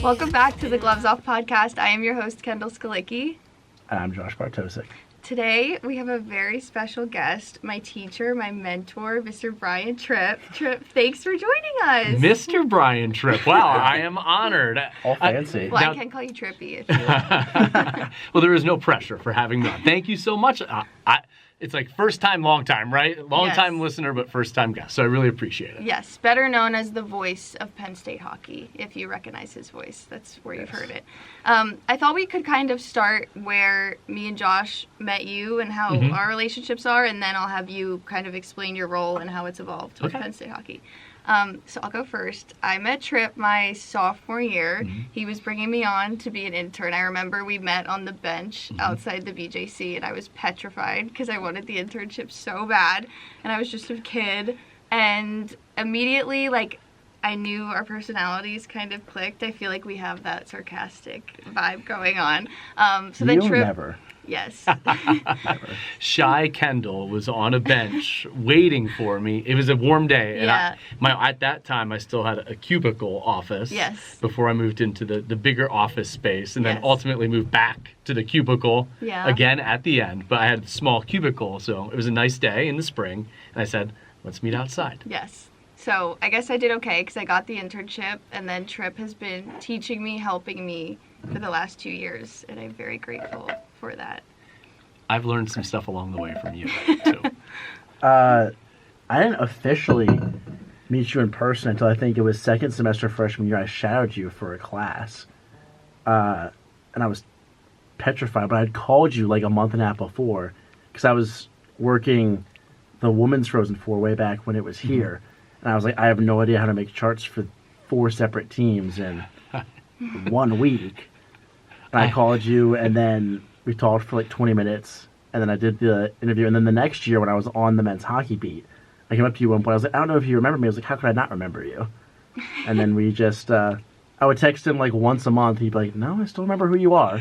Welcome back to the Gloves Off podcast. I am your host, Kendall Skalicki. And I'm Josh Bartosik. Today, we have a very special guest, my teacher, my mentor, Mr. Brian Tripp. Tripp, thanks for joining us. Mr. Brian Tripp. Wow, I am honored. All fancy. I can call you Trippy if you want. Well, there is no pressure for having me on. Thank you so much. It's like first time, long time, right? Long time listener, but first time guest. So I really appreciate it. Yes, better known as the voice of Penn State Hockey, if you recognize his voice. That's where you've heard it. I thought we could kind of start where me and Josh met you and how our relationships are, and then I'll have you kind of explain your role and how it's evolved with Penn State Hockey. So I'll go first. I met Tripp my sophomore year. He was bringing me on to be an intern. I remember we met on the bench outside the BJC, and I was petrified because I wanted the internship so bad, and I was just a kid. And immediately, I knew our personalities kind of clicked. I feel like we have that sarcastic vibe going on. Then Tripp... Never. Yes. Shy Kendall was on a bench waiting for me. It was a warm day. And at that time, I still had a cubicle office before I moved into the bigger office space and then ultimately moved back to the cubicle again at the end. But I had a small cubicle, so it was a nice day in the spring. And I said, let's meet outside. Yes. So I guess I did okay because I got the internship, and then Tripp has been teaching me, helping me for the last 2 years, and I'm very grateful for that. I've learned some stuff along the way from you, too. I didn't officially meet you in person until I think it was second semester freshman year. I shadowed you for a class, and I was petrified, but I had called you like a month and a half before because I was working the women's Frozen Four way back when it was here. And I was like, I have no idea how to make charts for 4 separate teams in 1 week. And I called you, and then we talked for like 20 minutes, and then I did the interview. And then the next year when I was on the men's hockey beat, I came up to you at one point. I was like, I don't know if you remember me. I was like, how could I not remember you? And then we just, I would text him like once a month. He'd be like, no, I still remember who you are.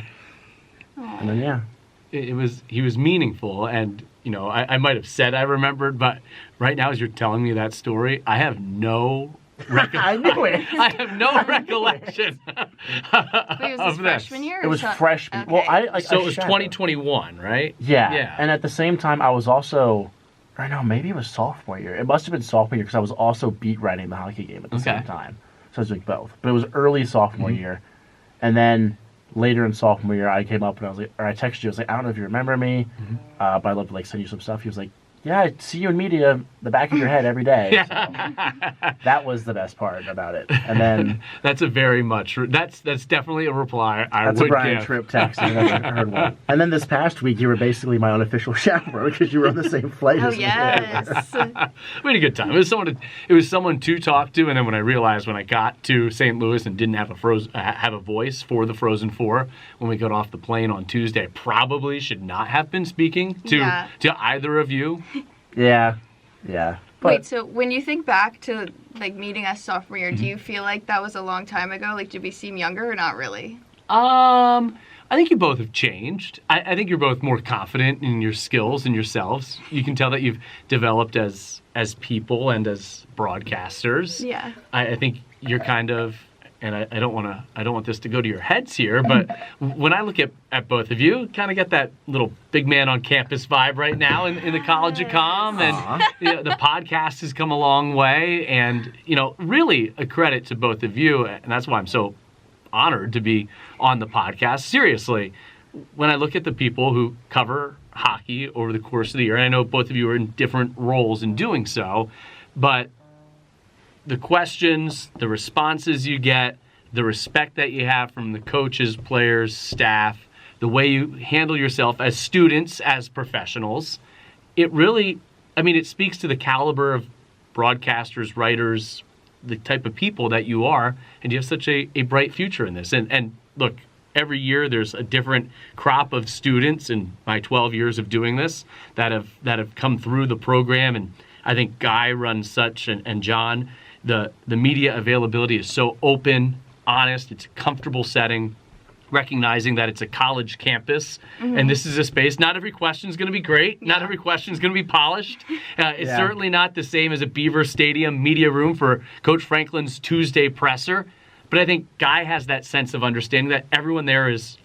Aww. And then, he was meaningful, and I might have said I remembered, but right now as you're telling me that story, I have no I knew it. I have no recollection. Wait, was this freshman year? It was freshman. Okay. Well, it was 2021, right? Yeah. And at the same time, I was also, I don't know, maybe it was sophomore year. It must have been sophomore year because I was also beat writing the hockey game at the same time. So I was doing both. But it was early sophomore year, and then later in sophomore year, I came up and I texted you. I was like, I don't know if you remember me, but I'd love to send you some stuff. He was like, yeah, I see you in media, the back of your head every day. So that was the best part about it. And then that's definitely a reply I that's would a Brian give. Tripp text. I never heard one. And then this past week, you were basically my unofficial chaperone because you were on the same flight as me. Yes. We had a good time. It was someone to talk to, and then when I realized when I got to St. Louis and didn't have a voice for the Frozen Four when we got off the plane on Tuesday, I probably should not have been speaking to either of you. Yeah. But wait, so when you think back to meeting us sophomore year, do you feel like that was a long time ago? Did we seem younger or not really? I think you both have changed. I think you're both more confident in your skills and yourselves. You can tell that you've developed as people and as broadcasters. Yeah. I think you're kind of, and I don't want this to go to your heads here, but when I look at both of you, kind of get that little big man on campus vibe right now in the College of Com, and the podcast has come a long way, and really a credit to both of you, and that's why I'm so honored to be on the podcast. Seriously, when I look at the people who cover hockey over the course of the year, and I know both of you are in different roles in doing so, but the questions, the responses you get, the respect that you have from the coaches, players, staff, the way you handle yourself as students, as professionals, it really, it speaks to the caliber of broadcasters, writers, the type of people that you are, and you have such a bright future in this. And look, every year there's a different crop of students in my 12 years of doing this that have come through the program, and I think Guy runs such, and John, the media availability is so open, honest, it's a comfortable setting, recognizing that it's a college campus, and this is a space. Not every question is going to be great. Not every question is going to be polished. It's certainly not the same as a Beaver Stadium media room for Coach Franklin's Tuesday presser, But I think Guy has that sense of understanding that everyone there is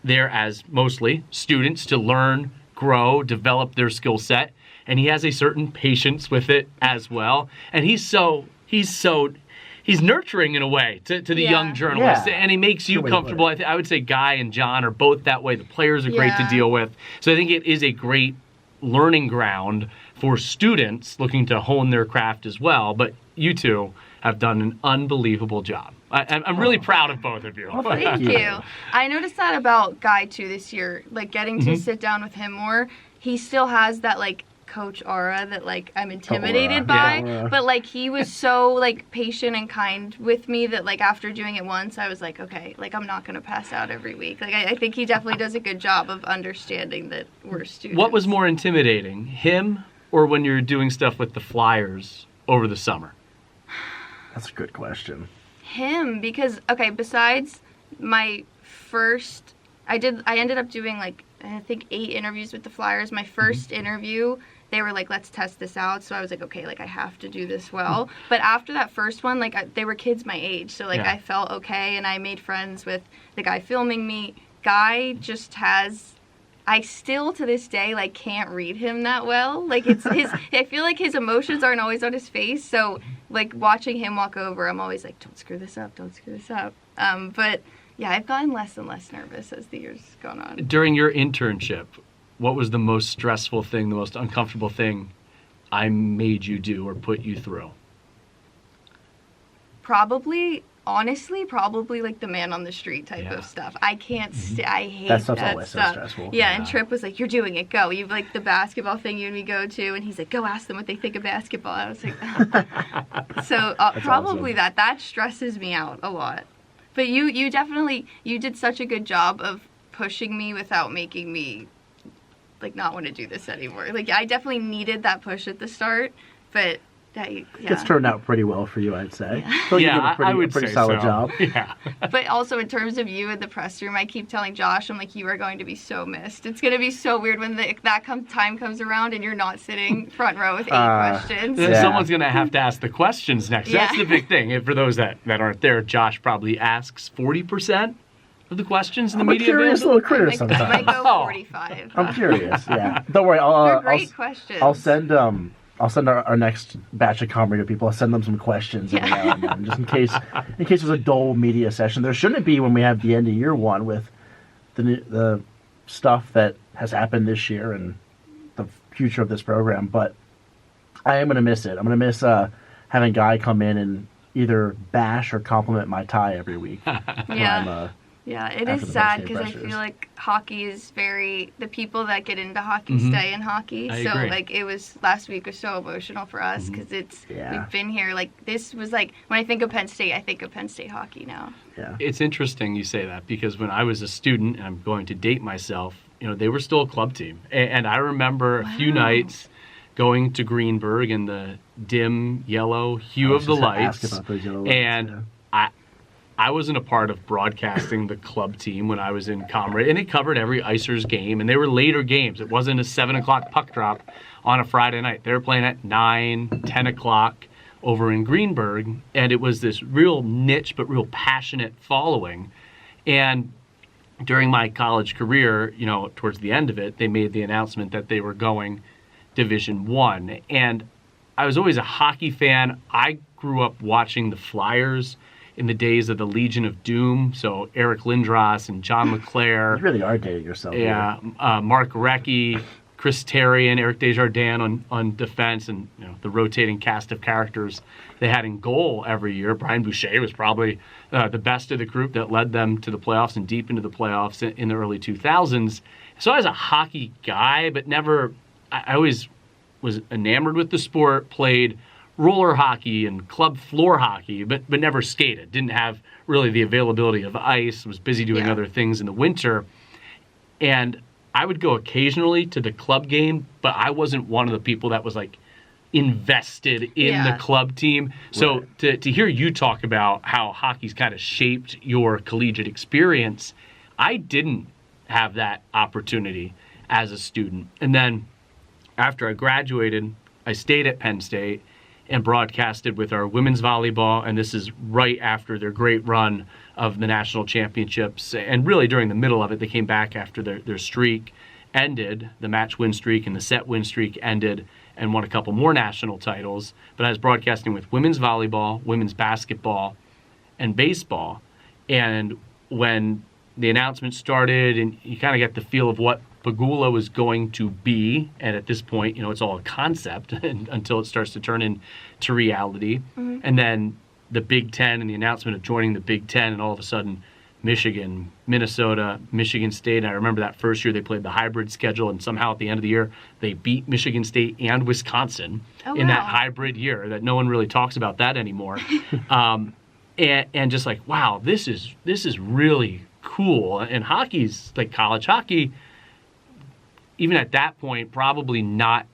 there as mostly students to learn, grow, develop their skill set. And he has a certain patience with it as well. And he's nurturing in a way to the young journalists, and he makes you comfortable. I would say Guy and John are both that way. The players are great to deal with. So I think it is a great learning ground for students looking to hone their craft as well. But you two have done an unbelievable job. I'm really proud of both of you. Well, thank you. I noticed that about Guy too this year, like getting to sit down with him more. He still has that like coach aura that like I'm intimidated by, but like he was so like patient and kind with me that like after doing it once I was like, okay, like I'm not gonna pass out every week. Like I think he definitely does a good job of understanding that we're students. What was more intimidating, him or when you're doing stuff with the Flyers over the summer? That's a good question. Him, because okay, besides my first, I ended up doing like I think 8 interviews with the Flyers. My first interview, they were like, let's test this out. So I was like, okay, like I have to do this well. But after that first one, like they were kids my age. So like I felt okay and I made friends with the guy filming me. Guy just has, I still to this day like can't read him that well. Like it's his, I feel like his emotions aren't always on his face. So like watching him walk over, I'm always like, don't screw this up, don't screw this up. But yeah, I've gotten less and less nervous as the years gone on. During your internship, what was the most stressful thing, the most uncomfortable thing I made you do or put you through? Probably like the man on the street type of stuff. I can't I hate that stuff. Always so stressful. Yeah, and Tripp was like, you're doing it, go. You've like the basketball thing you and me go to, and he's like, go ask them what they think of basketball. I was like, so probably awesome. That stresses me out a lot. But you definitely, you did such a good job of pushing me without making me like not want to do this anymore. Like I definitely needed that push at the start, but it's turned out pretty well for you, I'd say. Yeah, so you did a pretty solid job. Yeah. But also in terms of you in the press room, I keep telling Josh, I'm like, you are going to be so missed. It's going to be so weird when time comes around and you're not sitting front row with 8 questions. Someone's going to have to ask the questions next. That's the big thing. And for those that aren't there, Josh probably asks 40% of the questions in the media. I'm a curious little critter sometimes. I might go 45. I'm curious, yeah. Don't worry. They're great questions. I'll send our next batch of Com Radio people. I'll send them some questions every now and then, just in case there's a dull media session. There shouldn't be when we have the end of year one with the stuff that has happened this year and the future of this program. But I am gonna miss it. I'm gonna miss having Guy come in and either bash or compliment my tie every week. Yeah, it is sad because I feel like hockey is the people that get into hockey stay in hockey. I so agree. like last week was so emotional for us because we've been here. Like this was like, when I think of Penn State, I think of Penn State hockey now. Yeah. It's interesting you say that because when I was a student, and I'm going to date myself, they were still a club team. And I remember a few nights going to Greenberg in the dim yellow hue of the lights. And I wasn't a part of broadcasting the club team when I was in Comrade, and it covered every Icers game, and they were later games. It wasn't a 7 o'clock puck drop on a Friday night. They were playing at 9, 10 o'clock over in Greenberg, and it was this real niche but real passionate following. And during my college career, towards the end of it, they made the announcement that they were going Division I. And I was always a hockey fan. I grew up watching the Flyers in the days of the Legion of Doom, so Eric Lindros and John LeClaire. You really are dating yourself. Yeah, Mark Recchi, Chris Therien, Eric Desjardins on defense, and the rotating cast of characters they had in goal every year. Brian Boucher was probably the best of the group that led them to the playoffs and deep into the playoffs in the early 2000s. So I was a hockey guy, but never. I always was enamored with the sport, played roller hockey and club floor hockey, but never skated. Didn't have really the availability of ice, was busy doing other things in the winter. And I would go occasionally to the club game, but I wasn't one of the people that was like invested in the club team. So to hear you talk about how hockey's kind of shaped your collegiate experience, I didn't have that opportunity as a student. And then after I graduated, I stayed at Penn State. and broadcasted with our women's volleyball, and this is right after their great run of the national championships. And really during the middle of it, they came back after their streak ended, the match win streak and the set win streak ended, and won a couple more national titles. But I was broadcasting with women's volleyball, women's basketball, and baseball. And when the announcement started and you kind of get the feel of what Pegula was going to be, and at this point, it's all a concept until it starts to turn into reality. Mm-hmm. And then the Big Ten and the announcement of joining the Big Ten, and all of a sudden Michigan, Minnesota, Michigan State. And I remember that first year they played the hybrid schedule, and somehow at the end of the year they beat Michigan State and Wisconsin in that hybrid year that no one really talks about that anymore. And just like, wow, this is really cool. And hockey's like college hockey, even at that point, probably not,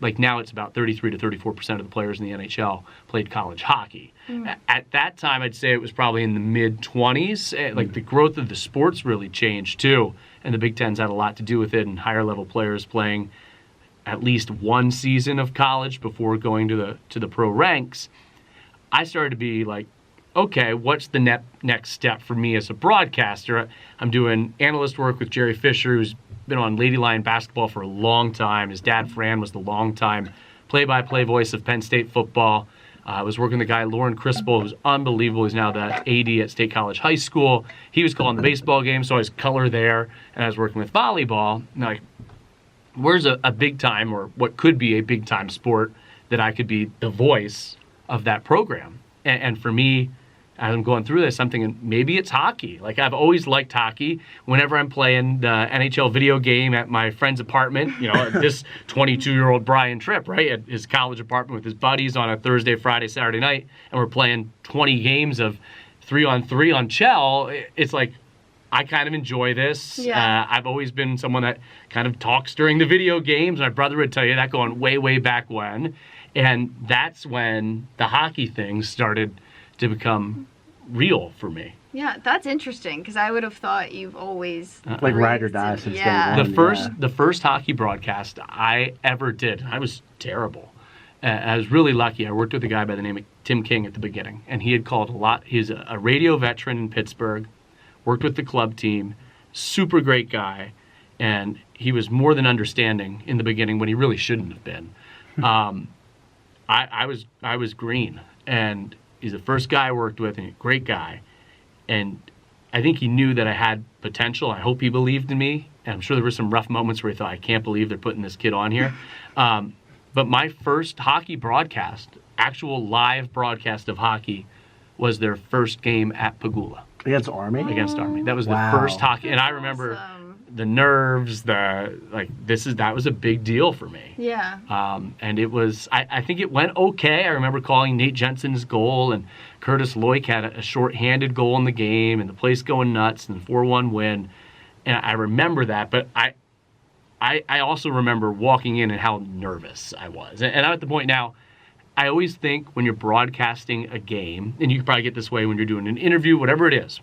like now it's about 33 to 34% of the players in the NHL played college hockey. Mm. At that time, I'd say it was probably in the mid-20s. Like the growth of the sports really changed too, and the Big Ten's had a lot to do with it, and higher level players playing at least one season of college before going to the pro ranks. I started to be like, okay, what's the next step for me as a broadcaster? I'm doing analyst work with Jerry Fisher, who's been on Lady Lion basketball for a long time. His dad, Fran, was the longtime play-by-play voice of Penn State football. I was working with the guy, Lauren Crispell, who's unbelievable. He's now the AD at State College High School. He was calling the baseball game, so I was color there. And I was working with volleyball. And like, where's a big-time, or what could be a big-time sport that I could be the voice of that program? And for me, as I'm going through this, I'm thinking maybe it's hockey. Like, I've always liked hockey. Whenever I'm playing the NHL video game at my friend's apartment, this 22-year-old Brian Tripp, right, at his college apartment with his buddies on a Thursday, Friday, Saturday night, and we're playing 20 games of 3-on-3 on Chell, it's like, I kind of enjoy this. Yeah. I've always been someone that kind of talks during the video games. My brother would tell you that going way, way back when. And that's when the hockey thing started to become real for me. Yeah, that's interesting, because I would have thought you've always like ride or die since day one. The first hockey broadcast I ever did, I was terrible. I was really lucky. I worked with a guy by the name of Tim King at the beginning, and he had called a lot. He's a radio veteran in Pittsburgh, worked with the club team, super great guy, and he was more than understanding in the beginning when he really shouldn't have been. I was green, and he's the first guy I worked with, and a great guy. And I think he knew that I had potential. I hope he believed in me. And I'm sure there were some rough moments where he thought, I can't believe they're putting this kid on here. But my first hockey broadcast, actual live broadcast of hockey, was their first game at Pegula. Against Army? Against Army. That was the first hockey. And I remember the nerves, that was a big deal for me. Yeah. And it was, I think it went okay. I remember calling Nate Jensen's goal, and Curtis Loic had a short-handed goal in the game, and the place going nuts, and the 4-1 win. And I remember that, but I also remember walking in and how nervous I was. And I'm at the point now, I always think when you're broadcasting a game, and you can probably get this way when you're doing an interview, whatever it is,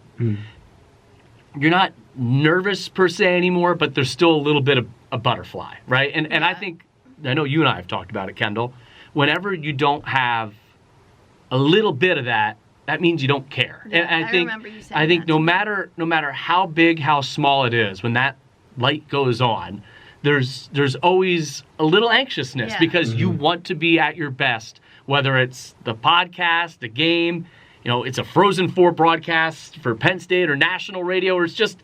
you're not nervous per se anymore, but there's still a little bit of a butterfly, right? And I know you and I have talked about it, Kendall. Whenever you don't have a little bit of that, that means you don't care. Yeah, and I think no matter how big, how small it is, when that light goes on, there's always a little anxiousness because you want to be at your best, whether it's the podcast, the game, it's a Frozen 4 broadcast for Penn State or national radio, or it's just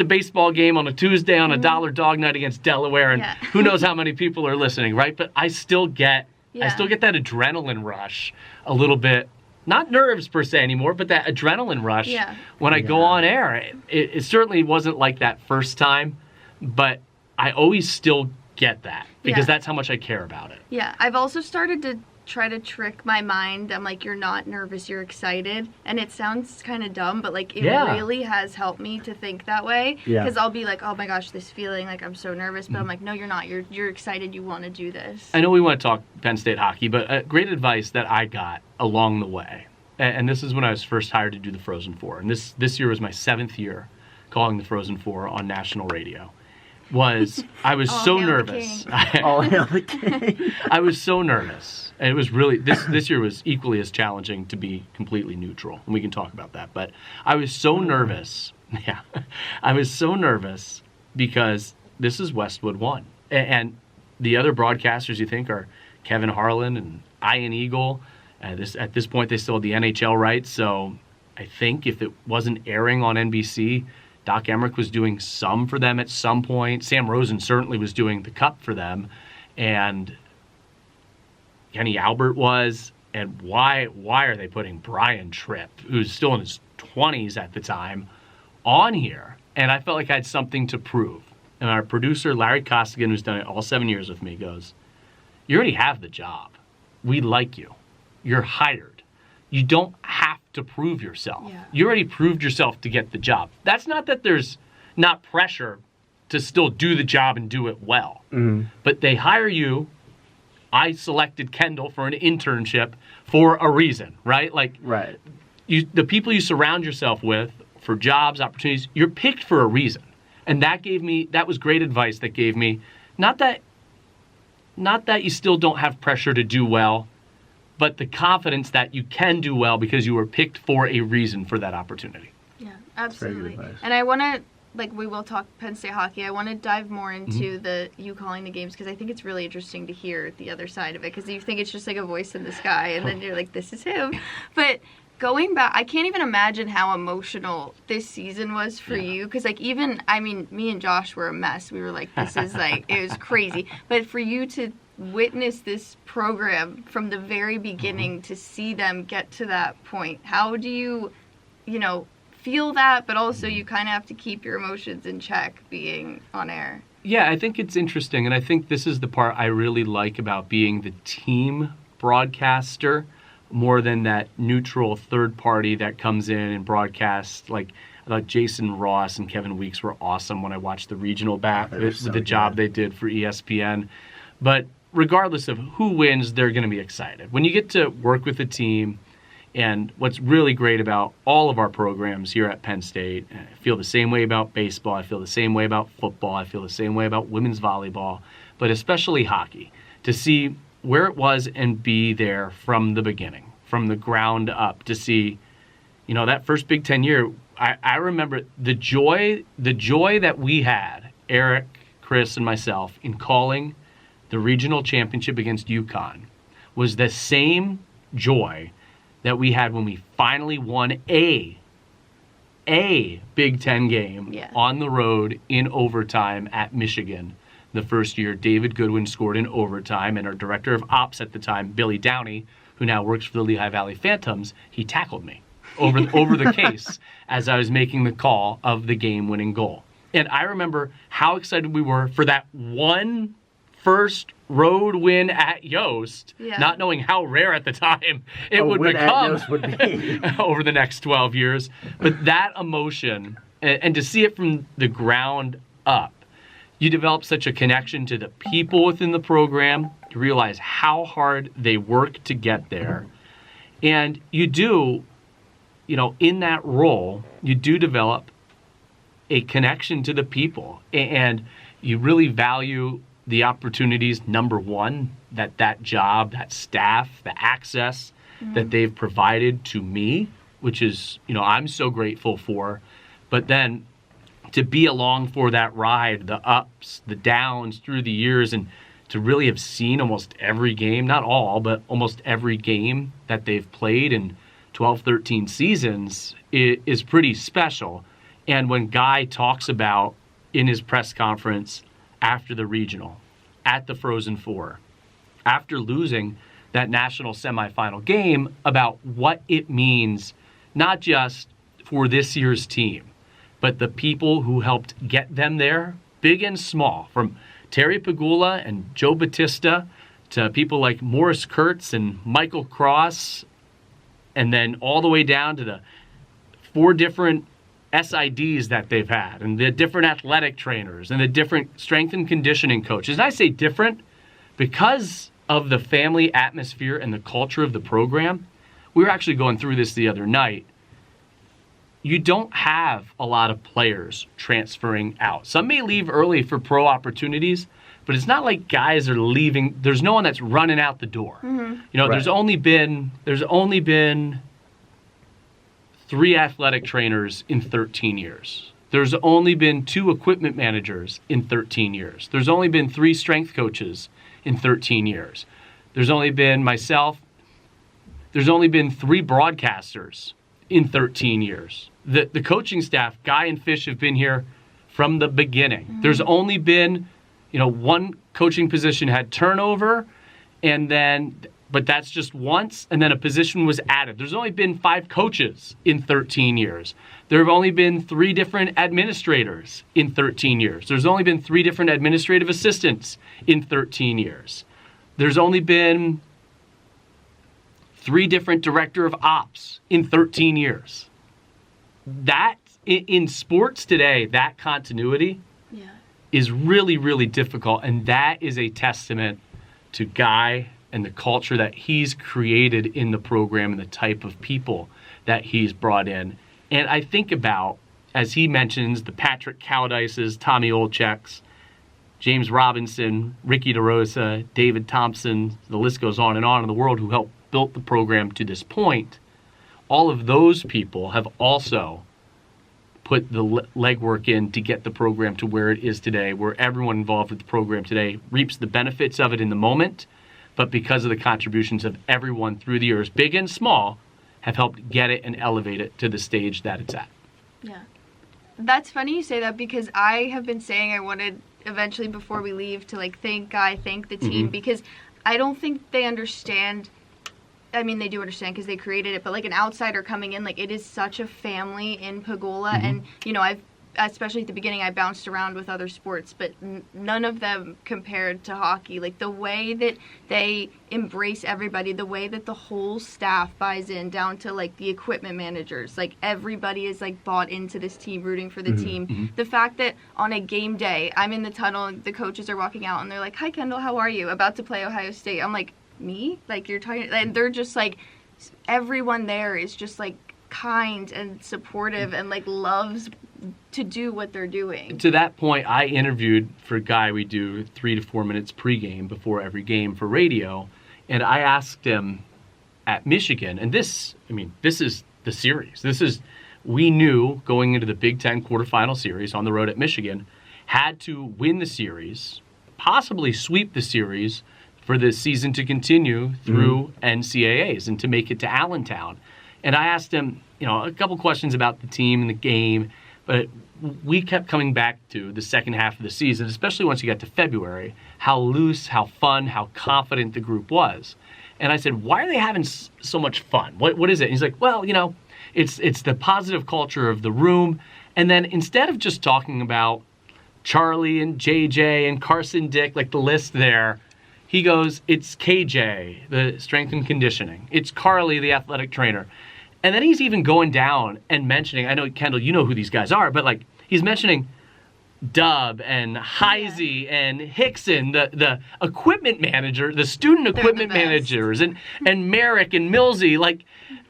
a baseball game on a Tuesday on a dollar dog night against Delaware, and who knows how many people are listening, right? But I still get that adrenaline rush a little bit. Not nerves per se anymore, but that adrenaline rush when I go on air. It certainly wasn't like that first time, but I always still get that because that's how much I care about it. Yeah, I've also started to try to trick my mind. I'm like, you're not nervous, you're excited. And it sounds kind of dumb, but like it really has helped me to think that way. Because I'll be like, oh my gosh, this feeling like I'm so nervous. But I'm like, no, you're not. You're excited. You want to do this. I know we want to talk Penn State hockey, but great advice that I got along the way. And this is when I was first hired to do the Frozen 4. And this year was my 7th year calling the Frozen 4 on national radio. I was so nervous. I was so nervous. And it was really this year was equally as challenging to be completely neutral, and we can talk about that. But I was so nervous. Yeah, I was so nervous because this is Westwood 1, and the other broadcasters you think are Kevin Harlan and Ian Eagle. At this point, they still had the NHL rights, so I think if it wasn't airing on NBC, Doc Emmerich was doing some for them at some point. Sam Rosen certainly was doing the Cup for them, and Kenny Albert was. And why are they putting Brian Tripp, who's still in his 20s at the time, on here? And I felt like I had something to prove. And our producer, Larry Costigan, who's done it all 7 years with me, goes, "You already have the job. We like you. You're hired. You don't have to prove yourself. Yeah. You already proved yourself to get the job." That's not that there's not pressure to still do the job and do it well. Mm-hmm. But they hire you. I selected Kendall for an internship for a reason, right? Like, Right. the people you surround yourself with for jobs, opportunities, you're picked for a reason. And that was great advice that gave me, not that you still don't have pressure to do well, but the confidence that you can do well because you were picked for a reason for that opportunity. Yeah, Very absolutely. good advice. And I want to, we will talk Penn State hockey. I want to dive more into you calling the games because I think it's really interesting to hear the other side of it because you think it's just like a voice in the sky and then you're like, this is him. But going back, I can't even imagine how emotional this season was for you because me and Josh were a mess. We were like, this is it was crazy. But for you to witness this program from the very beginning to see them get to that point, how do you feel that, but also you kind of have to keep your emotions in check being on air? Yeah, I think it's interesting, and I think this is the part I really like about being the team broadcaster more than that neutral third party that comes in and broadcasts. Like, I thought Jason Ross and Kevin Weeks were awesome when I watched the regional back with the job they did for ESPN. But regardless of who wins, they're going to be excited. When you get to work with a team, and what's really great about all of our programs here at Penn State, I feel the same way about baseball, I feel the same way about football, I feel the same way about women's volleyball, but especially hockey, to see where it was and be there from the beginning, from the ground up, to see, that first Big Ten year, I remember the joy that we had, Eric, Chris, and myself, in calling the regional championship against UConn was the same joy that we had when we finally won a Big Ten game on the road in overtime at Michigan. The first year, David Goodwin scored in overtime, and our director of ops at the time, Billy Downey, who now works for the Lehigh Valley Phantoms, he tackled me over the case as I was making the call of the game-winning goal. And I remember how excited we were for that one first road win at Yost, not knowing how rare at the time it would become over the next 12 years. But that emotion, and to see it from the ground up, you develop such a connection to the people within the program. You realize how hard they work to get there. And you do, in that role, you do develop a connection to the people. And you really value the opportunities, number one, that job, that staff, the access that they've provided to me, which is, I'm so grateful for. But then to be along for that ride, the ups, the downs through the years, and to really have seen almost every game, not all, but almost every game that they've played in 12, 13 seasons is pretty special. And when Guy talks about in his press conference after the regional, at the Frozen Four, after losing that national semifinal game, about what it means, not just for this year's team, but the people who helped get them there, big and small, from Terry Pagula and Joe Batista to people like Morris Kurtz and Michael Cross, and then all the way down to the 4 different SIDs that they've had, and the different athletic trainers, and the different strength and conditioning coaches. And I say different because of the family atmosphere and the culture of the program. We were actually going through this the other night. You don't have a lot of players transferring out. Some may leave early for pro opportunities, but it's not like guys are leaving. There's no one that's running out the door. Mm-hmm. You know, Right. there's only been 3 athletic trainers in 13 years. There's only been 2 equipment managers in 13 years. There's only been 3 strength coaches in 13 years. There's only been myself. There's only been 3 broadcasters in 13 years. The coaching staff, Guy and Fish, have been here from the beginning. Mm-hmm. There's only been, 1 coaching position had turnover, but that's just once, and then a position was added. There's only been 5 coaches in 13 years. There have only been 3 different administrators in 13 years. There's only been 3 different administrative assistants in 13 years. There's only been 3 different director of ops in 13 years. That, in sports today, that continuity is really, really difficult, and that is a testament to Guy and the culture that he's created in the program and the type of people that he's brought in. And I think about, as he mentions, the Patrick Cowdices, Tommy Olczeks, James Robinson, Ricky DeRosa, David Thompson, the list goes on in the world who helped build the program to this point. All of those people have also put the legwork in to get the program to where it is today, where everyone involved with the program today reaps the benefits of it in the moment, but because of the contributions of everyone through the years, big and small, have helped get it and elevate it to the stage that it's at. Yeah. That's funny you say that, because I have been saying I wanted eventually, before we leave, to thank Guy, thank the team, because I don't think they understand. I mean, they do understand because they created it, but an outsider coming in, it is such a family in Pagola, and I've, especially at the beginning, I bounced around with other sports, but none of them compared to hockey. The way that they embrace everybody, the way that the whole staff buys in, down to the equipment managers, everybody is bought into this team, rooting for the team. Mm-hmm. The fact that on a game day, I'm in the tunnel, and the coaches are walking out, and they're like, "Hi, Kendall, how are you? About to play Ohio State." I'm like, "Me?" You're talking, and they're just everyone there is just kind and supportive and loves to do what they're doing. To that point, I interviewed for Guy. We do 3 to 4 minutes pregame before every game for radio, and I asked him at Michigan, and this is the series. We knew going into the Big Ten quarterfinal series on the road at Michigan, had to win the series, possibly sweep the series for the season to continue through NCAAs and to make it to Allentown. And I asked him, a couple questions about the team and the game, but we kept coming back to the second half of the season, especially once you got to February, how loose, how fun, how confident the group was. And I said, "Why are they having so much fun? What is it?" And he's like, "Well, it's the positive culture of the room." And then instead of just talking about Charlie and JJ and Carson Dick, the list there, he goes, "It's KJ, the strength and conditioning. It's Carly, the athletic trainer." And then he's even going down and mentioning, I know, Kendall, you know who these guys are, but he's mentioning Dub and Heisey and Hickson, the equipment manager, the student equipment managers, and Merrick and Millsy.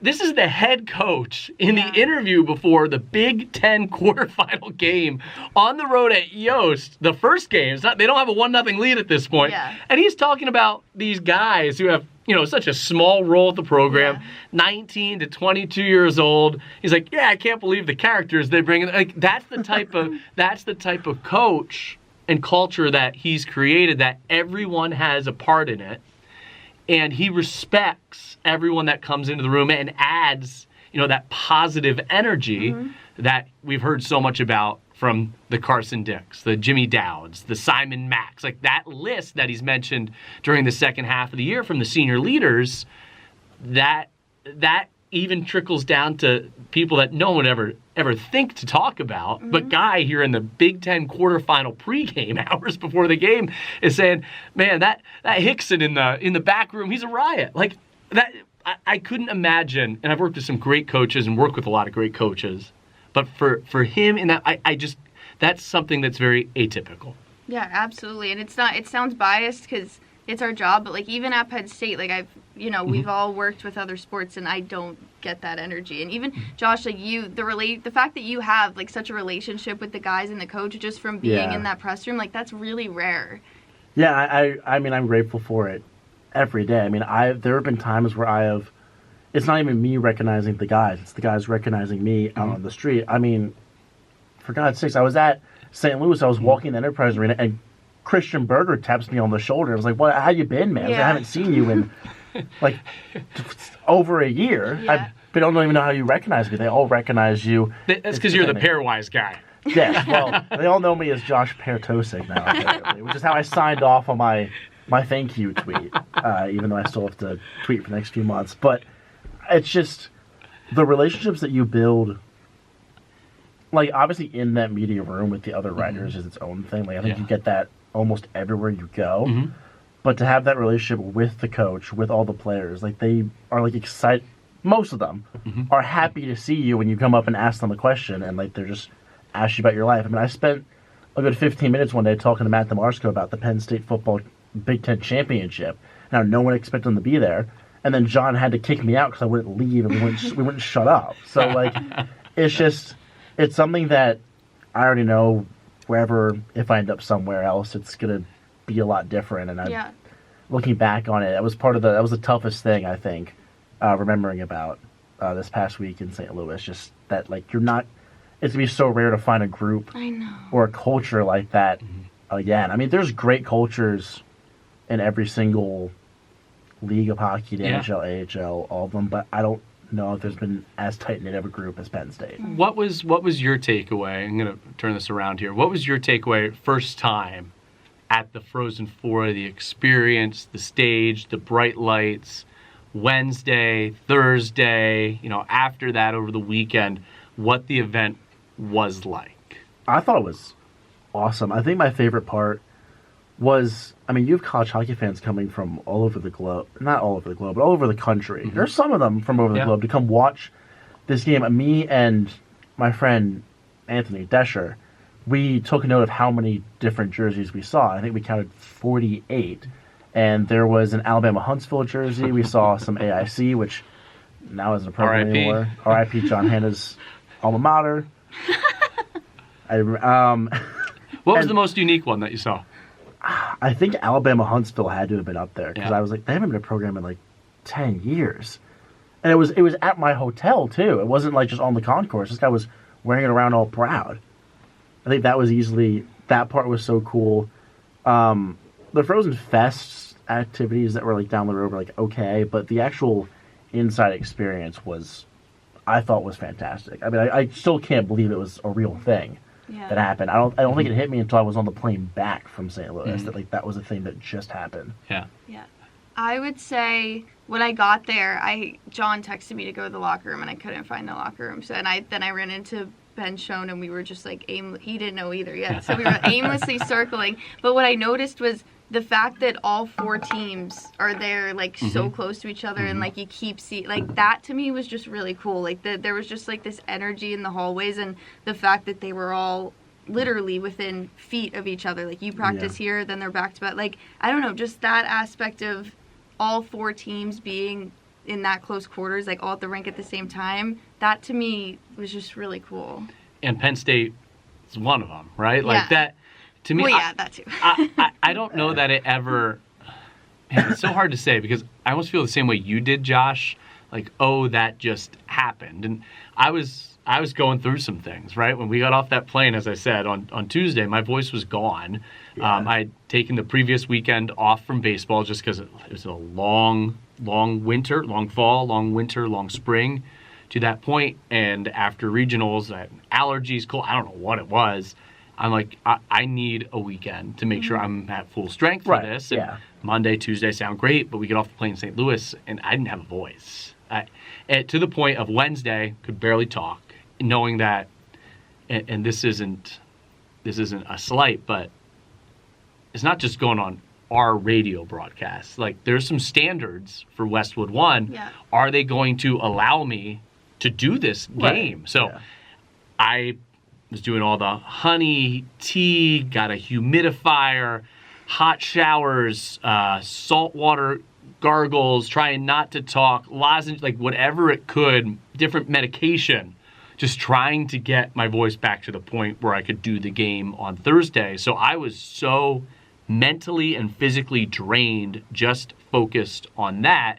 This is the head coach in the interview before the Big Ten quarterfinal game on the road at Yost. The first game, they don't have a 1-0 lead at this point. Yeah. And he's talking about these guys who have, such a small role at the program, 19 to 22 years old. He's like, "Yeah, I can't believe the characters they bring in." That's the type of coach and culture that he's created, that everyone has a part in it. And he respects everyone that comes into the room and adds, that positive energy that we've heard so much about from the Carson Dicks, the Jimmy Dowds, the Simon Macks, that list that he's mentioned during the second half of the year from the senior leaders, that even trickles down to people that no one ever think to talk about. But Guy here in the Big Ten quarterfinal pregame hours before the game is saying, "Man, that Hickson in the back room, he's a riot." That I couldn't imagine, and I've worked with some great coaches and worked with a lot of great coaches, but for him in that, I just, that's something that's very atypical. Yeah, absolutely. And it sounds biased because it's our job, but even at Penn State, we've all worked with other sports, and I don't get that energy. And even Josh, the fact that you have such a relationship with the guys and the coach just from being in that press room, that's really rare. Yeah, I mean, I'm grateful for it every day. I mean, there have been times where it's not even me recognizing the guys, it's the guys recognizing me out on the street. I mean, for God's sakes, I was at St. Louis, I was walking the Enterprise Arena, and Christian Berger taps me on the shoulder. I was like, "What? How you been, man?" I was like, I haven't seen you in like over a year. They don't even know how you recognize me. They all recognize you. That's because you're the pairwise guy. Yes, well, they all know me as Josh Pertosik now, apparently, which is how I signed off on my thank you tweet, even though I still have to tweet for the next few months. But it's just the relationships that you build. Like, obviously, in that media room with the other writers is its own thing. Like, I think you get that almost everywhere you go. But to have that relationship with the coach, with all the players, like, they are, like, excited. Most of them are happy to see you when you come up and ask them a question, and, like, they're just ask you about your life. I mean, I spent a good 15 minutes one day talking to Matt DeMarco about the Penn State football Big Ten championship. Now, no one expected him to be there. And then John had to kick me out because I wouldn't leave and we wouldn't shut up. So, like, it's something that I already know wherever, if I end up somewhere else, it's going to be a lot different. And looking back on it, that was the toughest thing, I think, remembering about this past week in St. Louis. Just that, like, it's going to be so rare to find a group or a culture like that again. I mean, there's great cultures in every single league of hockey, the NHL, AHL, all of them, but I don't know if there's been as tight-knit of a group as Penn State. What was your takeaway? I'm going to turn this around here. What was your takeaway first time at the Frozen Four, the experience, the stage, the bright lights, Wednesday, Thursday, after that over the weekend, what the event was like? I thought it was awesome. I think my favorite part was, I mean, you have college hockey fans coming from all over the globe. Not all over the globe, but all over the country. There's some of them from over the globe to come watch this game. Me and my friend Anthony Descher, we took note of how many different jerseys we saw. I think we counted 48. And there was an Alabama Huntsville jersey. We saw some AIC, which now isn't a program anymore. R.I.P. John Hanna's alma mater. What was the most unique one that you saw? I think Alabama Huntsville had to have been up there because I was like, they haven't been a program in like 10 years. And it was at my hotel too. It wasn't like just on the concourse. This guy was wearing it around all proud. I think that part was so cool. The Frozen Fest activities that were like down the road were like okay, but the actual inside experience I thought was fantastic. I mean, I still can't believe it was a real thing that happened. I don't think it hit me until I was on the plane back from St. Louis that was a thing that just happened. Yeah. I would say when I got there, John texted me to go to the locker room and I couldn't find the locker room. So then I ran into Ben Schoen and we were just like he didn't know either yet. So we were aimlessly circling. But what I noticed was the fact that all four teams are there, like, so close to each other, and, like, you keep seeing, like, that to me was just really cool. Like, there was just, like, this energy in the hallways, and the fact that they were all literally within feet of each other. Like, you practice here, then they're back to back. Like, I don't know, just that aspect of all four teams being in that close quarters, like, all at the rink at the same time, that to me was just really cool. And Penn State is one of them, right? Like, that. To me, that too. I don't know that it ever. Man, it's so hard to say because I almost feel the same way you did, Josh. Like, oh, that just happened, and I was going through some things, right? When we got off that plane, as I said on Tuesday, my voice was gone. I'd taken the previous weekend off from baseball just because it was a long winter, long fall, long winter, long spring to that point, and after regionals, I had allergies, cold. I don't know what it was. I'm like, I need a weekend to make sure I'm at full strength for this. And Monday, Tuesday sound great, but we get off the plane in St. Louis, and I didn't have a voice. To the point of Wednesday, could barely talk, knowing that, and this isn't a slight, but it's not just going on our radio broadcasts. Like, there's some standards for Westwood One. Yeah. Are they going to allow me to do this game? So I was doing all the honey tea, got a humidifier, hot showers, saltwater gargles, trying not to talk, lozenge, like whatever it could, different medication, just trying to get my voice back to the point where I could do the game on Thursday. So I was so mentally and physically drained, just focused on that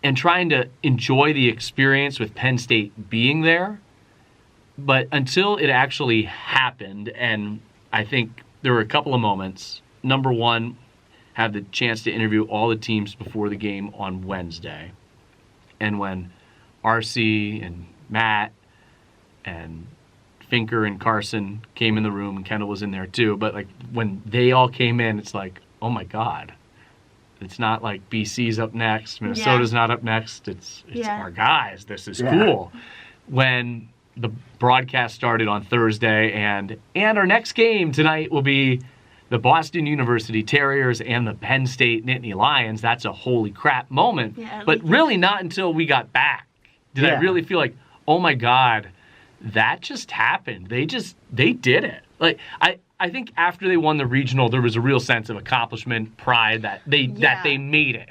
and trying to enjoy the experience with Penn State being there. But until it actually happened, and I think there were a couple of moments. Number one, have the chance to interview all the teams before the game on Wednesday. And when RC and Matt and Finker and Carson came in the room, and Kendall was in there too, but like when they all came in, it's like, oh my God. It's not like BC's up next, Minnesota's not up next. It's our guys. This is cool. When the broadcast started on Thursday, and our next game tonight will be the Boston University Terriers and the Penn State Nittany Lions. That's a holy crap moment. Yeah, but really not until we got back did I really feel like, oh my God, that just happened. They did it. Like I think after they won the regional, there was a real sense of accomplishment, pride that they made it.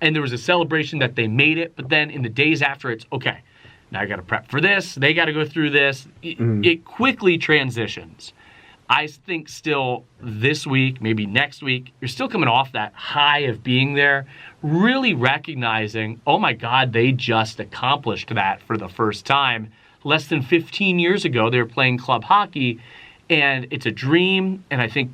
And there was a celebration that they made it. But then in the days after, it's okay. Now I got to prep for this. They got to go through this. It quickly transitions. I think still this week, maybe next week, you're still coming off that high of being there, really recognizing, oh my God, they just accomplished that for the first time. Less than 15 years ago, they were playing club hockey, and it's a dream. And I think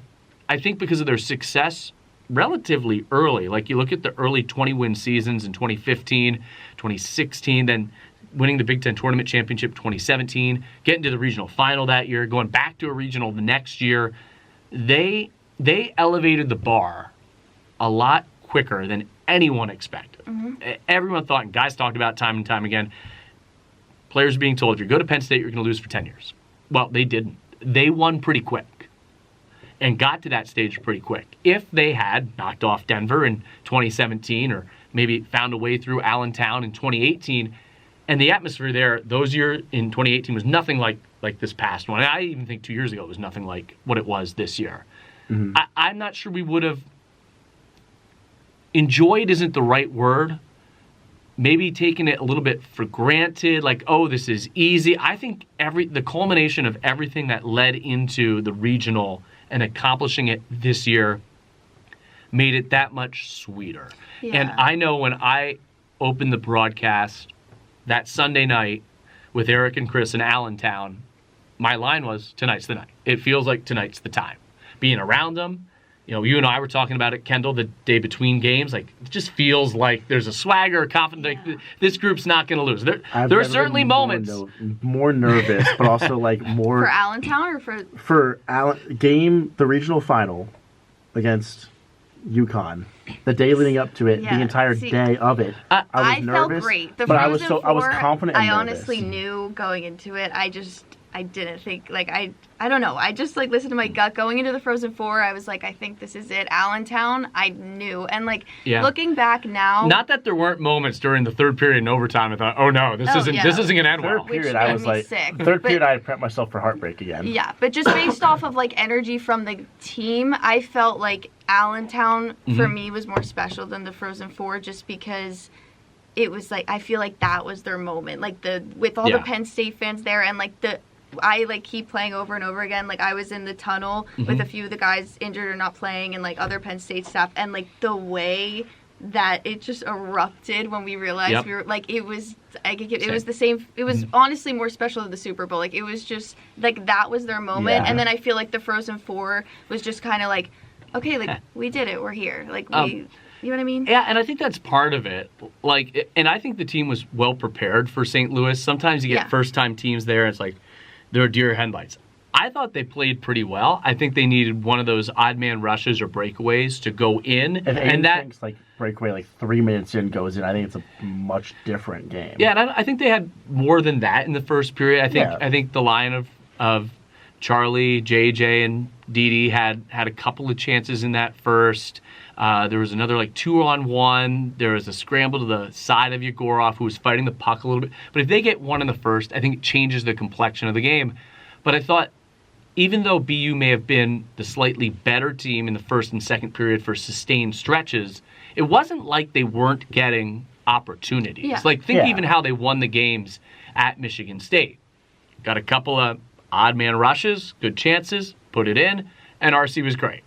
because of their success relatively early, like you look at the early 20-win seasons in 2015, 2016, then winning the Big Ten Tournament Championship 2017, getting to the regional final that year, going back to a regional the next year, they elevated the bar a lot quicker than anyone expected. Everyone thought, and guys talked about time and time again, players being told, if you go to Penn State, you're going to lose for 10 years. Well, they didn't. They won pretty quick and got to that stage pretty quick. If they had knocked off Denver in 2017 or maybe found a way through Allentown in 2018, and the atmosphere there those years in 2018 was nothing like this past one. I even think 2 years ago it was nothing like what it was this year. I'm not sure we would have enjoyed isn't the right word. Maybe taking it a little bit for granted, like, oh, this is easy. I think the culmination of everything that led into the regional and accomplishing it this year made it that much sweeter. And I know when I opened the broadcast that Sunday night with Eric and Chris in Allentown, my line was, tonight's the night. It feels like tonight's the time. Being around them, you and I were talking about it, Kendall, the day between games. Like, it just feels like there's a swagger, confidence. Like, this group's not going to lose. There are certainly moments. More nervous, but also like more. For Allentown or for? For the regional final against UConn. The day leading up to it, the entire day of it, I was nervous. Felt great. But I was confident and I nervous. honestly knew going into it. I didn't think, like, I don't know. I just, like, listened to my gut. Going into the Frozen Four, I was like, I think this is it. Allentown, I knew. And, like, looking back now. Not that there weren't moments during the third period and overtime I thought, oh, no, this isn't going to end well. Third period, I was like, third period, I had prepped myself for heartbreak again. Yeah, but just based off of, like, energy from the team, I felt like Allentown, for me, was more special than the Frozen Four just because it was, like, I feel like that was their moment. Like, with all the Penn State fans there and, like, I, like, keep playing over and over again. Like, I was in the tunnel with a few of the guys injured or not playing and, like, other Penn State staff. And, like, the way that it just erupted when we realized we were, like, it was the same. It was honestly more special than the Super Bowl. Like, it was just, like, that was their moment. And then I feel like the Frozen Four was just kind of like, okay, like, we did it. We're here. Like, you know what I mean? Yeah, and I think that's part of it. Like, and I think the team was well prepared for St. Louis. Sometimes you get first-time teams there, and it's like, they're deer headlights. I thought they played pretty well. I think they needed one of those odd man rushes or breakaways to go in. And that like breakaway, like 3 minutes in, goes in. I think it's a much different game. Yeah, and I think they had more than that in the first period. I think the line of Charlie, JJ, and Didi had a couple of chances in that first. There was another, like, 2-on-1. There was a scramble to the side of Yegorov who was fighting the puck a little bit. But if they get one in the first, I think it changes the complexion of the game. But I thought, even though BU may have been the slightly better team in the first and second period for sustained stretches, it wasn't like they weren't getting opportunities. Yeah. Like, think even how they won the games at Michigan State. Got a couple of odd man rushes, good chances, put it in. and RC was great.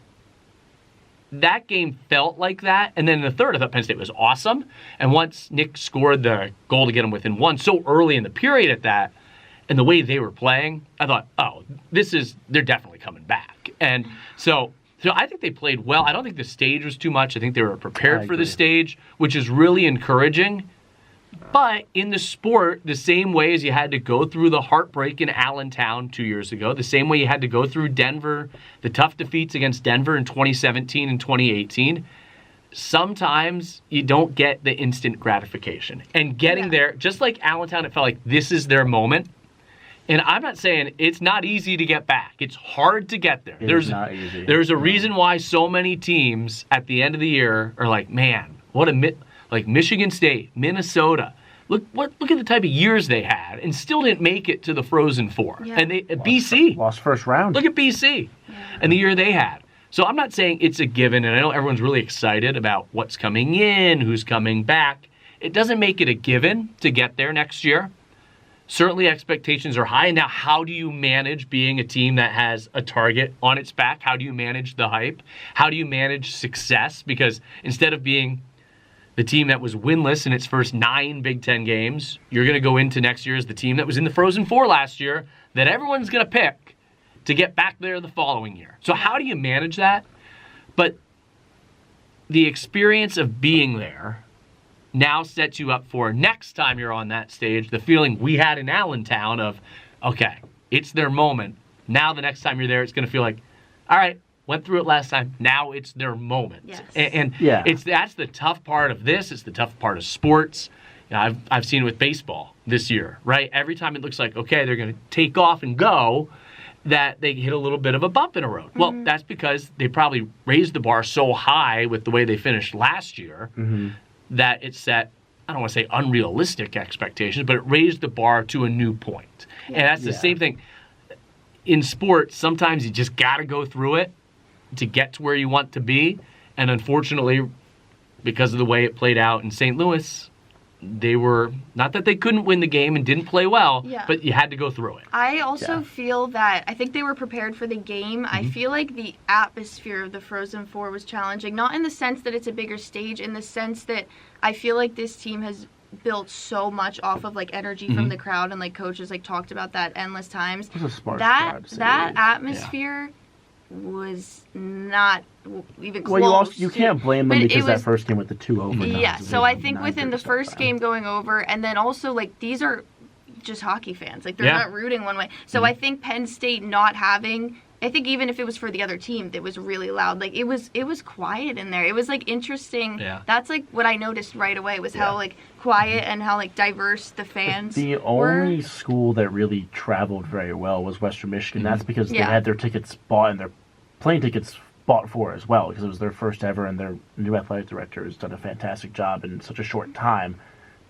That game felt like that. And then in the third, I thought Penn State was awesome. And once Nick scored the goal to get them within one so early in the period at that, and the way they were playing, I thought, oh, they're definitely coming back. And so I think they played well. I don't think the stage was too much. I think they were prepared for the stage, which is really encouraging. But in the sport, the same way as you had to go through the heartbreak in Allentown 2 years ago, the same way you had to go through Denver, the tough defeats against Denver in 2017 and 2018, sometimes you don't get the instant gratification. And getting there, just like Allentown, it felt like this is their moment. And I'm not saying it's not easy to get back. It's hard to get there. It's not easy. There's a reason why so many teams at the end of the year are like, man, like Michigan State, Minnesota. Look at the type of years they had and still didn't make it to the Frozen Four. Yeah. And BC lost first round. Look at BC and the year they had. So I'm not saying it's a given, and I know everyone's really excited about what's coming in, who's coming back. It doesn't make it a given to get there next year. Certainly expectations are high. Now, how do you manage being a team that has a target on its back? How do you manage the hype? How do you manage success? Because instead of being the team that was winless in its first 9 Big Ten games, you're going to go into next year as the team that was in the Frozen Four last year that everyone's going to pick to get back there the following year. So how do you manage that? But the experience of being there now sets you up for next time you're on that stage, the feeling we had in Allentown of, okay, it's their moment. Now the next time you're there, it's going to feel like, all right, went through it last time. Now it's their moment. Yes. And that's the tough part of this. It's the tough part of sports. You know, I've seen it with baseball this year, right? Every time it looks like, okay, they're going to take off and go, that they hit a little bit of a bump in the road. Mm-hmm. Well, that's because they probably raised the bar so high with the way they finished last year that it set, I don't want to say unrealistic expectations, but it raised the bar to a new point. Yeah. And that's the same thing. In sports, sometimes you just got to go through it to get to where you want to be. And unfortunately, because of the way it played out in St. Louis, they were, not that they couldn't win the game and didn't play well, but you had to go through it. I also feel that, I think they were prepared for the game. I feel like the atmosphere of the Frozen Four was challenging, not in the sense that it's a bigger stage, in the sense that I feel like this team has built so much off of like energy from the crowd, and like coaches like talked about that endless times. That atmosphere was not even close. Well, you can't blame them because that first game with the 2 overtimes. Yeah, so I think within the first game going over, and then also like these are just hockey fans. Like they're not rooting one way. So I think Penn State not having, I think even if it was for the other team that was really loud, like it was quiet in there. It was like interesting. Yeah. That's like what I noticed right away was how like quiet and how like diverse the fans were. The only school that really traveled very well was Western Michigan. That's because they had their tickets bought and their plane tickets bought for as well, because it was their first ever, and their new athletic director has done a fantastic job in such a short time.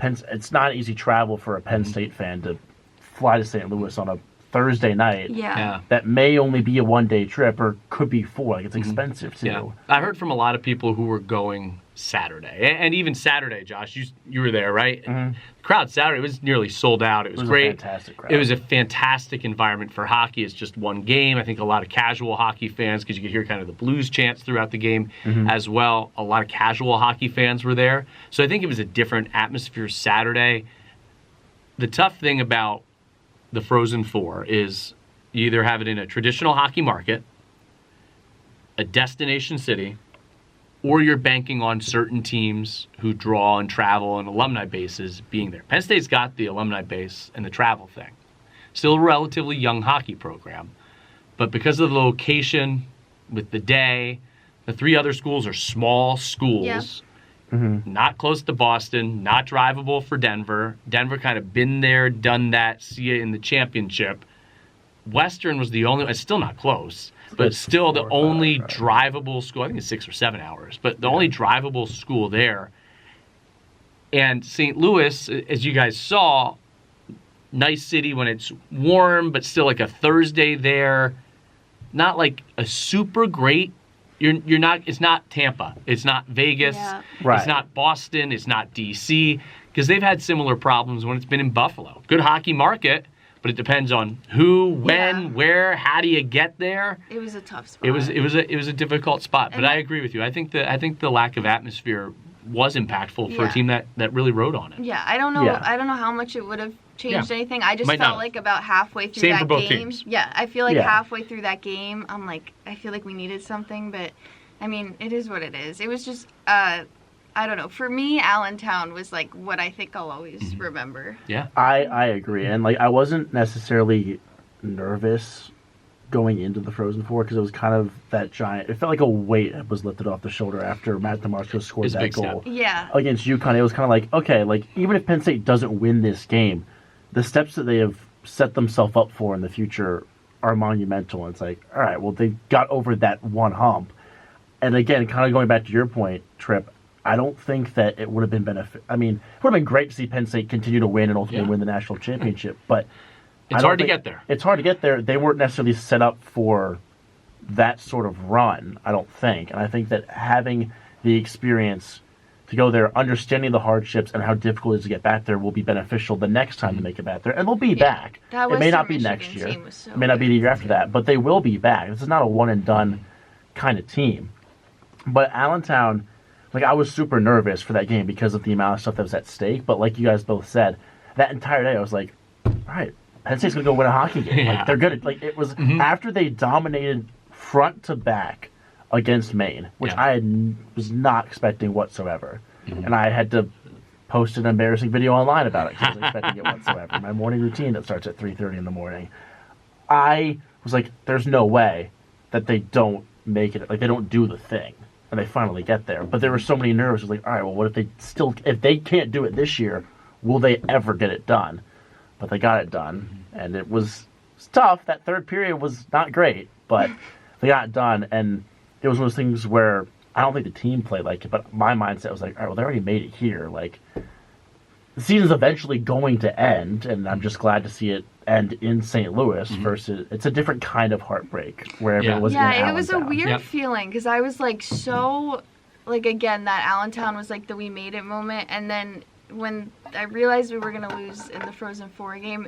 It's not easy travel for a Penn State fan to fly to St. Louis on a Thursday night. Yeah. That may only be a one-day trip or could be 4. Like, it's expensive, too. Yeah. I heard from a lot of people who were going Saturday. And even Saturday, Josh, you were there, right? The crowd Saturday was nearly sold out. It was great. A fantastic crowd. It was a fantastic environment for hockey. It's just one game. I think a lot of casual hockey fans, because you could hear kind of the blues chants throughout the game as well. A lot of casual hockey fans were there. So I think it was a different atmosphere Saturday. The tough thing about the Frozen Four is you either have it in a traditional hockey market, a destination city, or you're banking on certain teams who draw and travel and alumni bases being there. Penn State's got the alumni base and the travel thing. Still a relatively young hockey program. But because of the location, with the day, the 3 other schools are small schools, not close to Boston, not drivable for Denver. Denver kind of been there, done that, see you in the championship. Western was the only, it's still not close, but still the only drivable school. I think it's 6 or 7 hours, but the only drivable school there. And St. Louis, as you guys saw, nice city when it's warm, but still like a Thursday there. Not like a super great. You're not. It's not Tampa. It's not Vegas. Yeah. Right. It's not Boston. It's not DC, because they've had similar problems when it's been in Buffalo. Good hockey market, but it depends on who, when, where, how do you get there. It was a tough spot. It was a difficult spot, but I agree with you. I think the lack of atmosphere was impactful for a team that really rode on it. Yeah, I don't know. I don't know how much it would have changed anything. I just felt like about halfway through that game. Teams. Yeah, I feel like halfway through that game, I'm like, I feel like we needed something, but I mean, it is what it is. It was just, I don't know. For me, Allentown was like what I think I'll always remember. Yeah, I agree, and like I wasn't necessarily nervous going into the Frozen Four because it was kind of that giant. It felt like a weight was lifted off the shoulder after Matt DeMarco scored that goal against UConn. It was kind of like, okay, like even if Penn State doesn't win this game, the steps that they have set themselves up for in the future are monumental. And it's like, all right, well, they got over that one hump. And again, kind of going back to your point, Tripp, I don't think that it would have been I mean, it would have been great to see Penn State continue to win and ultimately win the national championship, but it's hard to get there. It's hard to get there. They weren't necessarily set up for that sort of run, I don't think. And I think that having the experience to go there, understanding the hardships and how difficult it is to get back there will be beneficial the next time to make it back there. And they'll be back. It may not be next year. It may not be the year after that, but they will be back. This is not a one-and-done kind of team. But Allentown, like, I was super nervous for that game because of the amount of stuff that was at stake. But like you guys both said, that entire day I was like, all right, Penn State's going to go win a hockey game. Like, they're good. Like, it was after they dominated front to back against Maine, which I was not expecting whatsoever. And I had to post an embarrassing video online about it because I wasn't expecting it whatsoever. My morning routine that starts at 3:30 in the morning. I was like, there's no way that they don't make it. Like, they don't do the thing. And they finally get there. But there were so many nerves. It was like, all right, well, what if they can't do it this year, will they ever get it done? But they got it done. And it was tough. That third period was not great, but they got it done. And it was one of those things where I don't think the team played like it, but my mindset was like, all right, well, they already made it here. Like, the season's eventually going to end, and I'm just glad to see it end in St. Louis versus it's a different kind of heartbreak wherever it was in Allentown. It was a weird feeling because I was like so, like, again, that Allentown was like the we made it moment, and then when I realized we were going to lose in the Frozen Four game,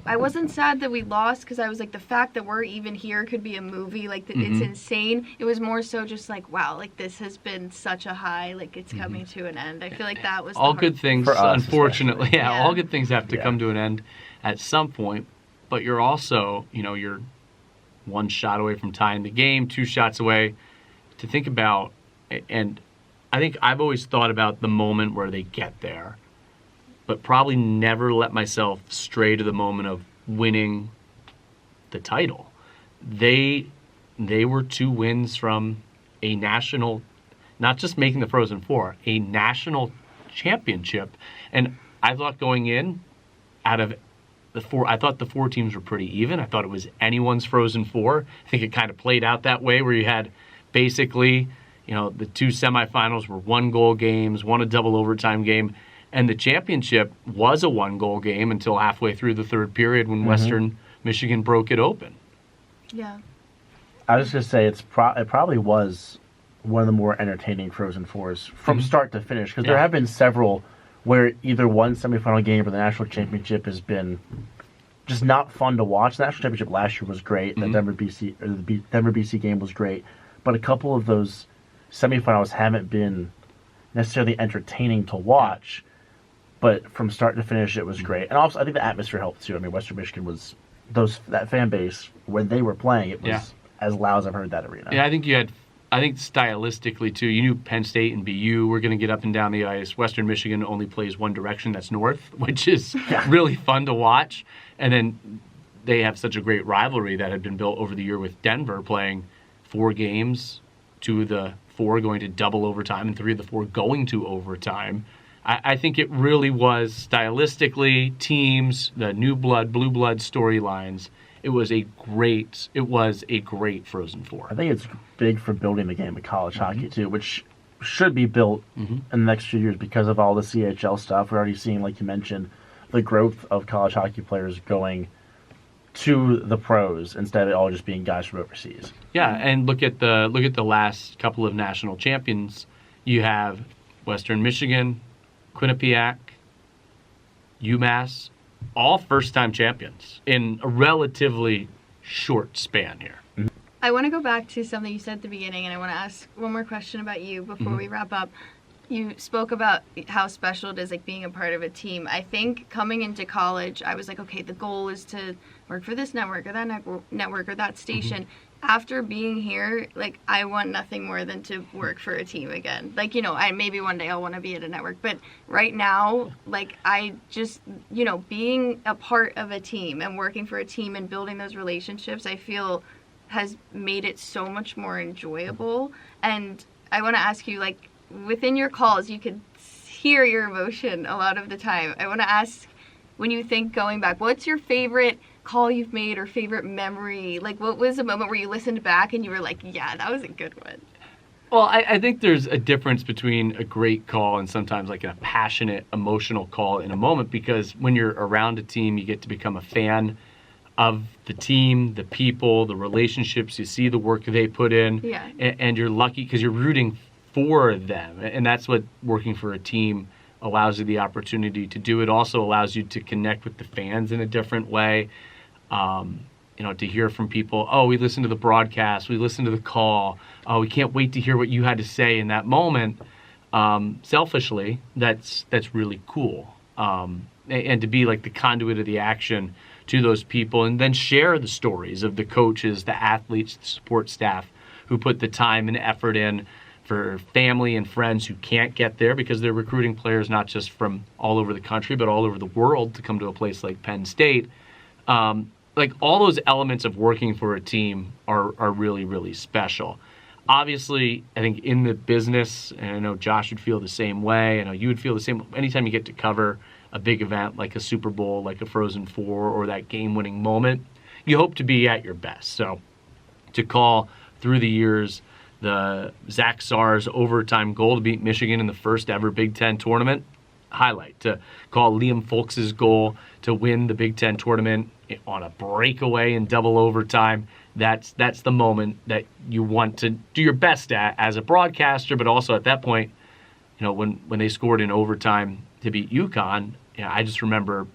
I wasn't sad that we lost because I was like, the fact that we're even here could be a movie. Like, it's insane. It was more so just like, wow, like, this has been such a high. Like, it's coming to an end. I feel like that was all good things. For us, unfortunately, all good things have to come to an end at some point. But you're also, you're one shot away from tying the game, 2 shots away to think about. And I think I've always thought about the moment where they get there, but probably never let myself stray to the moment of winning the title. They were 2 wins from a national, not just making the Frozen Four, a national championship. And I thought going in, out of the 4, I thought the 4 teams were pretty even. I thought it was anyone's Frozen Four. I think it kind of played out that way where you had basically, the 2 semifinals were 1-goal games, one a double overtime game. And the championship was a 1-goal game until halfway through the third period when Western Michigan broke it open. Yeah. I was just going to say it probably was one of the more entertaining Frozen Fours from start to finish because there have been several where either one semifinal game or the national championship has been just not fun to watch. The national championship last year was great. The Denver BC game was great, but a couple of those semifinals haven't been necessarily entertaining to watch. But from start to finish, it was great. And also, I think the atmosphere helped, too. I mean, Western Michigan was that fan base, when they were playing, it was as loud as I've heard that arena. Yeah, I think stylistically, too, you knew Penn State and BU were going to get up and down the ice. Western Michigan only plays one direction, that's north, which is really fun to watch. And then they have such a great rivalry that had been built over the year with Denver playing 4 games, 2 of the 4 going to double overtime and 3 of the 4 going to overtime. I think it really was stylistically, teams, the new blood, blue blood storylines. It was a great Frozen Four. I think it's big for building the game of college hockey too, which should be built in the next few years because of all the CHL stuff. We're already seeing, like you mentioned, the growth of college hockey players going to the pros instead of all just being guys from overseas. Yeah, and look at the last couple of national champions. You have Western Michigan, Quinnipiac, UMass, all first-time champions in a relatively short span here. I want to go back to something you said at the beginning, and I want to ask one more question about you before we wrap up. You spoke about how special it is, like, being a part of a team. I think coming into college, I was like, okay, the goal is to work for this network or that network or that station. After being here, like, I want nothing more than to work for a team again. Like, you know, maybe one day I'll want to be at a network. But right now, like, I just, you know, being a part of a team and working for a team and building those relationships, I feel has made it so much more enjoyable. And I want to ask you, like, within your calls, you could hear your emotion a lot of the time. I want to ask, when you think going back, what's your favorite call you've made or favorite memory? Like, what was a moment where you listened back and you were like, yeah, that was a good one? Well, I think there's a difference between a great call and sometimes like a passionate, emotional call in a moment, because when you're around a team, you get to become a fan of the team, the people, the relationships. You see the work they put in, and you're lucky because you're rooting for them. And that's what working for a team allows you the opportunity to do. It also allows you to connect with the fans in a different way. You know, to hear from people, oh, we listened to the broadcast, we listened to the call, oh, we can't wait to hear what you had to say in that moment. Selfishly, that's really cool. And to be like the conduit of the action to those people, and then share the stories of the coaches, the athletes, the support staff who put the time and effort in, for family and friends who can't get there because they're recruiting players not just from all over the country but all over the world to come to a place like Penn State. Like, all those elements of working for a team are really, really special. Obviously, I think in the business, and I know Josh would feel the same way, I know you would feel the same, anytime you get to cover a big event like a Super Bowl, like a Frozen Four, or that game-winning moment, you hope to be at your best. So to call through the years the Zach Sarr's overtime goal to beat Michigan in the first ever Big Ten tournament, highlight. To call Liam Folks' goal to win the Big Ten tournament on a breakaway in double overtime, that's the moment that you want to do your best at as a broadcaster. But also at that point, you know, when they scored in overtime to beat UConn, you know, I just remember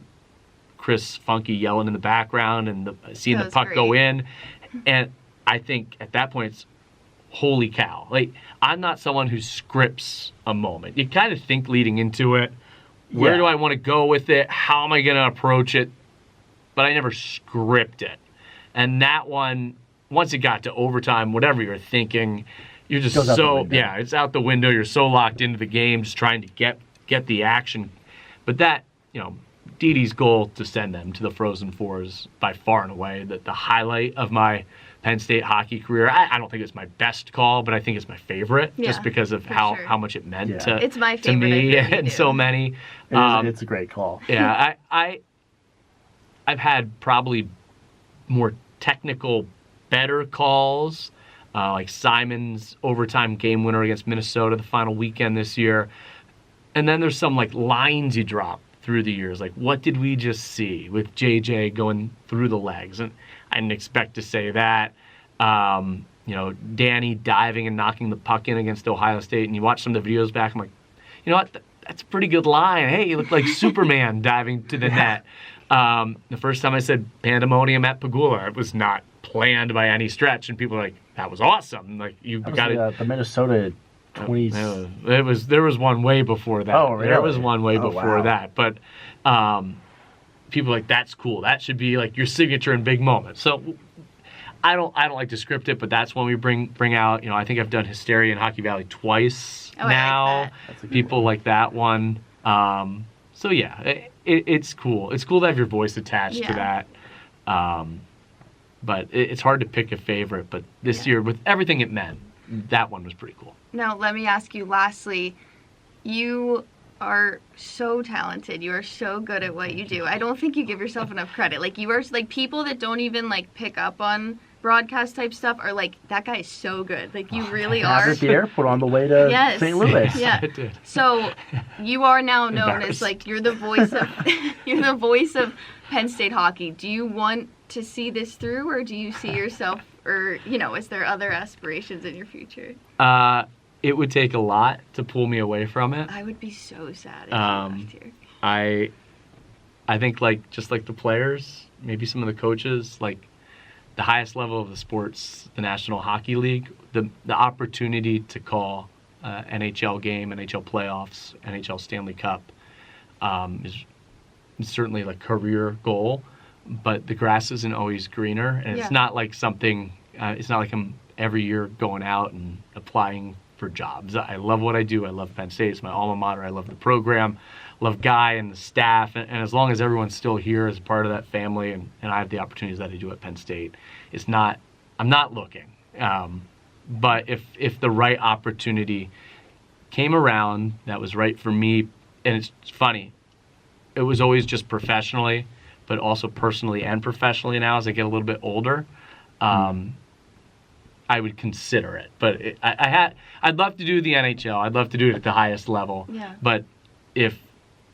Chris Funky yelling in the background and seeing the puck go in. And I think at that point it's, holy cow. Like, I'm not someone who scripts a moment. You kind of think leading into it, where do I want to go with it? How am I going to approach it? But I never script it. And that one, once it got to overtime, whatever you're thinking, you're just so, it's out the window. You're so locked into the game, just trying to get the action. But that, you know, Didi's goal to send them to the Frozen Four is by far and away the highlight of my Penn State hockey career. I don't think it's my best call, but I think it's my favorite, just because of how much it meant to, it's my to me and so many. It's a great call. Yeah, I've had probably more technical, better calls, like Simon's overtime game winner against Minnesota the final weekend this year. And then there's some like lines you drop through the years, like, what did we just see with JJ going through the legs? And I didn't expect to say that. You know, Danny diving and knocking the puck in against Ohio State, and you watch some of the videos back, I'm like, you know what, that's a pretty good line. Hey, you look like Superman diving to the net. The first time I said pandemonium at Pagula, it was not planned by any stretch, and people were like, that was awesome. Like, you got it. The Minnesota 20. There was one way before that. Oh, really? There was one way before that. But people are like, that's cool. That should be like your signature in big moments. So I don't like to script it, but that's when we bring out, you know, I think I've done Hysteria in Hockey Valley twice now. Like people like that one. So yeah, it's cool. It's cool to have your voice attached to that. But it's hard to pick a favorite. But this year, with everything it meant, that one was pretty cool. Now, let me ask you lastly, you are so talented. You are so good at what you do. I don't think you give yourself enough credit. Like, you are, like, people that don't even, like, pick up on broadcast type stuff are like, that guy is so good. Like, you really are. At the airport on the way to St. Louis. Yeah. So you are now known as, like, you're the voice of Penn State hockey. Do you want to see this through, or do you see yourself, or, you know, is there other aspirations in your future? It would take a lot to pull me away from it. I would be so sad if you left here. I think just like the players, maybe some of the coaches, like the highest level of the sports, the National Hockey League, the opportunity to call NHL game, NHL playoffs, NHL Stanley Cup is certainly a career goal, but the grass isn't always greener, and it's not like something. It's not like I'm every year going out and applying for jobs. I love what I do. I love Penn State. It's my alma mater. I love the program. Love Guy and the staff, and as long as everyone's still here as part of that family, and I have the opportunities that I do at Penn State, I'm not looking. But if the right opportunity came around that was right for me, and it's funny, it was always just professionally, but also personally and professionally now as I get a little bit older, I would consider it. But I'd love to do the NHL. I'd love to do it at the highest level. Yeah. But if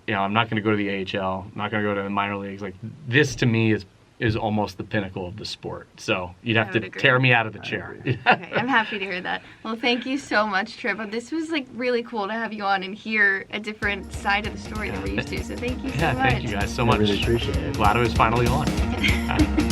I'm not going to go to the AHL, I'm not going to go to the minor leagues. Like, this to me is almost the pinnacle of the sport. So you'd have to tear me out of the chair. Okay, I'm happy to hear that. Well, thank you so much, Tripp. This was really cool to have you on and hear a different side of the story that we're used to. So thank you so much. Thank you guys so much. I really appreciate it. Glad I was finally on.